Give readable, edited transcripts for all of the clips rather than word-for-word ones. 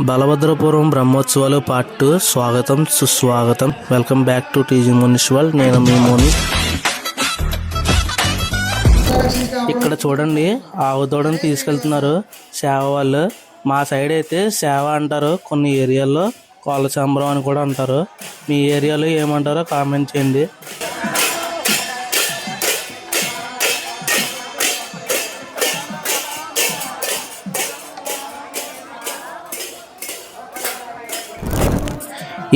బలభద్రపురం బ్రహ్మోత్సవాలు పార్ట్ 2 స్వాగతం సుస్వాగతం. Welcome back to TG Monish world. నేను మీ మోనిష్. ఇక్కడ చూడండి, ఆవు దూడని తీసుకెళ్తున్నారు సేవ వాళ్ళు. మా సైడ్ అయితే సేవ అంటారు, కొన్ని ఏరియాల్లో కోళ్ళ సంబరం అని కూడా అంటారు. మీ ఏరియాలో ఏమంటారో కామెంట్ చేయండి.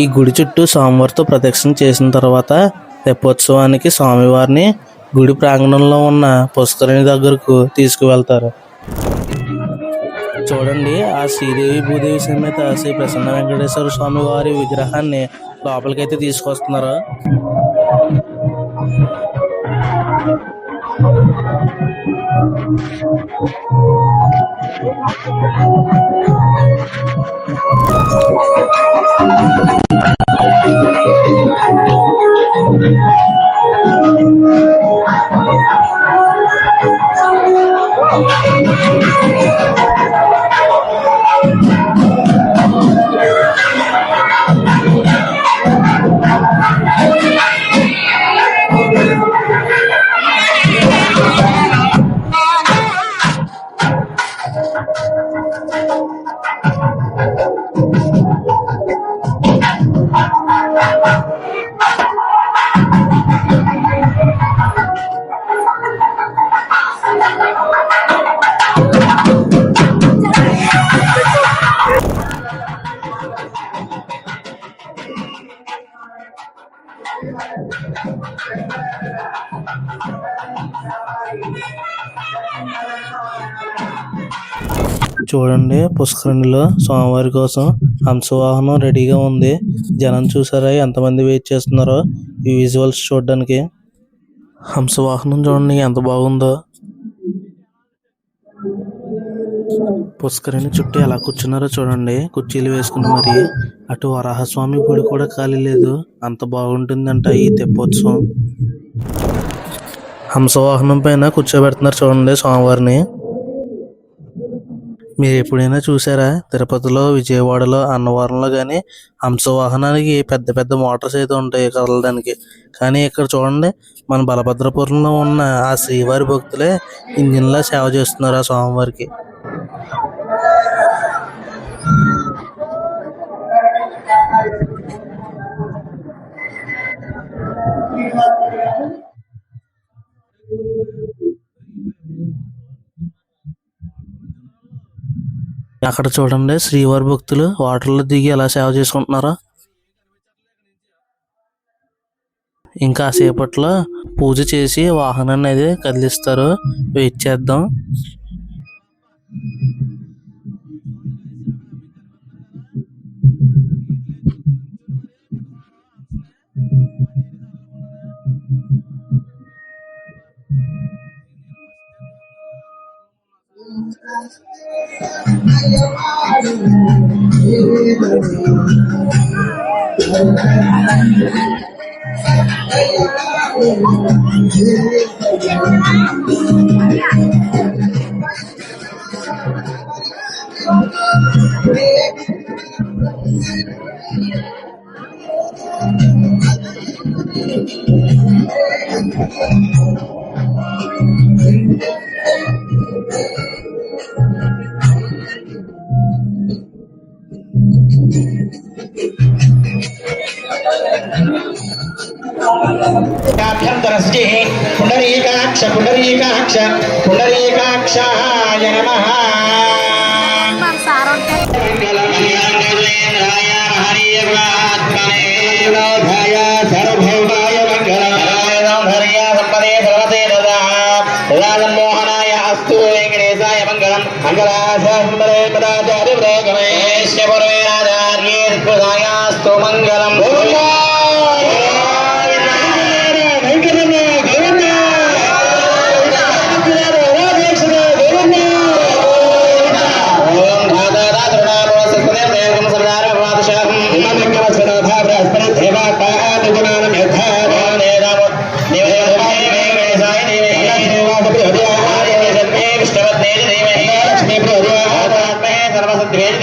ఈ గుడి చుట్టూ స్వామివారితో ప్రదక్షిణ చేసిన తర్వాత తెప్పోత్సవానికి స్వామివారిని గుడి ప్రాంగణంలో ఉన్న పుష్కరిణి దగ్గరకు తీసుకువెళ్తారు. చూడండి, ఆ శ్రీదేవి భూదేవి సమేత శ్రీ ప్రసన్న వెంకటేశ్వర స్వామి వారి విగ్రహాన్ని లోపలికైతే తీసుకొస్తున్నారు. చూడండి, పుష్కరిణిలో స్వామివారి కోసం హంసవాహనం రెడీగా ఉంది. జనం చూసారా ఎంతమంది వెయిట్ చేస్తున్నారో ఈ విజువల్స్ చూడడానికి. హంసవాహనం చూడండి ఎంత బాగుందో. పుష్కరిణి చుట్టూ ఎలా కూర్చున్నారో చూడండి, కుర్చీలు వేసుకుని. మరి అటు వరాహస్వామి గుడి కూడా ఖాళీ లేదు, అంత బాగుంటుందంట ఈ తెప్పోత్సవం. హంసవాహనం పైన కూర్చోబెడుతున్నారు చూడండి స్వామివారిని. మీరు ఎప్పుడైనా చూసారా? తిరుపతిలో, విజయవాడలో, అన్నవరంలో కానీ హంసవాహనానికి పెద్ద పెద్ద మోటార్స్ అయితే ఉంటాయి కదలడానికి. కానీ ఇక్కడ చూడండి, మన బలభద్రపురంలో ఉన్న ఆ శ్రీవారి భక్తులే ఇంజిన్లా సేవ చేస్తున్నారు ఆ స్వామివారికి. అక్కడ చూడండి, శ్రీవారి భక్తులు వాటర్లో దిగి ఎలా సేవ చేసుకుంటున్నారో. ఇంకా సేపట్లో పూజ చేసి వాహనాన్ని అయితే కదిలిస్తారు. వెయిట్ చేద్దాం. పుండరీకాక్ష పుండరీకాక్ష పుండరీకాక్షాయ నమః. మోహనాయ అస్తు వెంకటేశాయ మంగళం. మంగళాచార్యేస్తు మంగళం. सर्वसद्वेद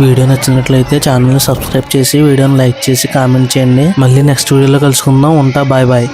వీడియో నచ్చినట్లయితే ఛానల్ని సబ్స్క్రైబ్ చేసి వీడియోని లైక్ చేసి కామెంట్ చేయండి. మళ్ళీ నెక్స్ట్ వీడియోలో కలుసుకుందాం. ఉంటా. Bye bye.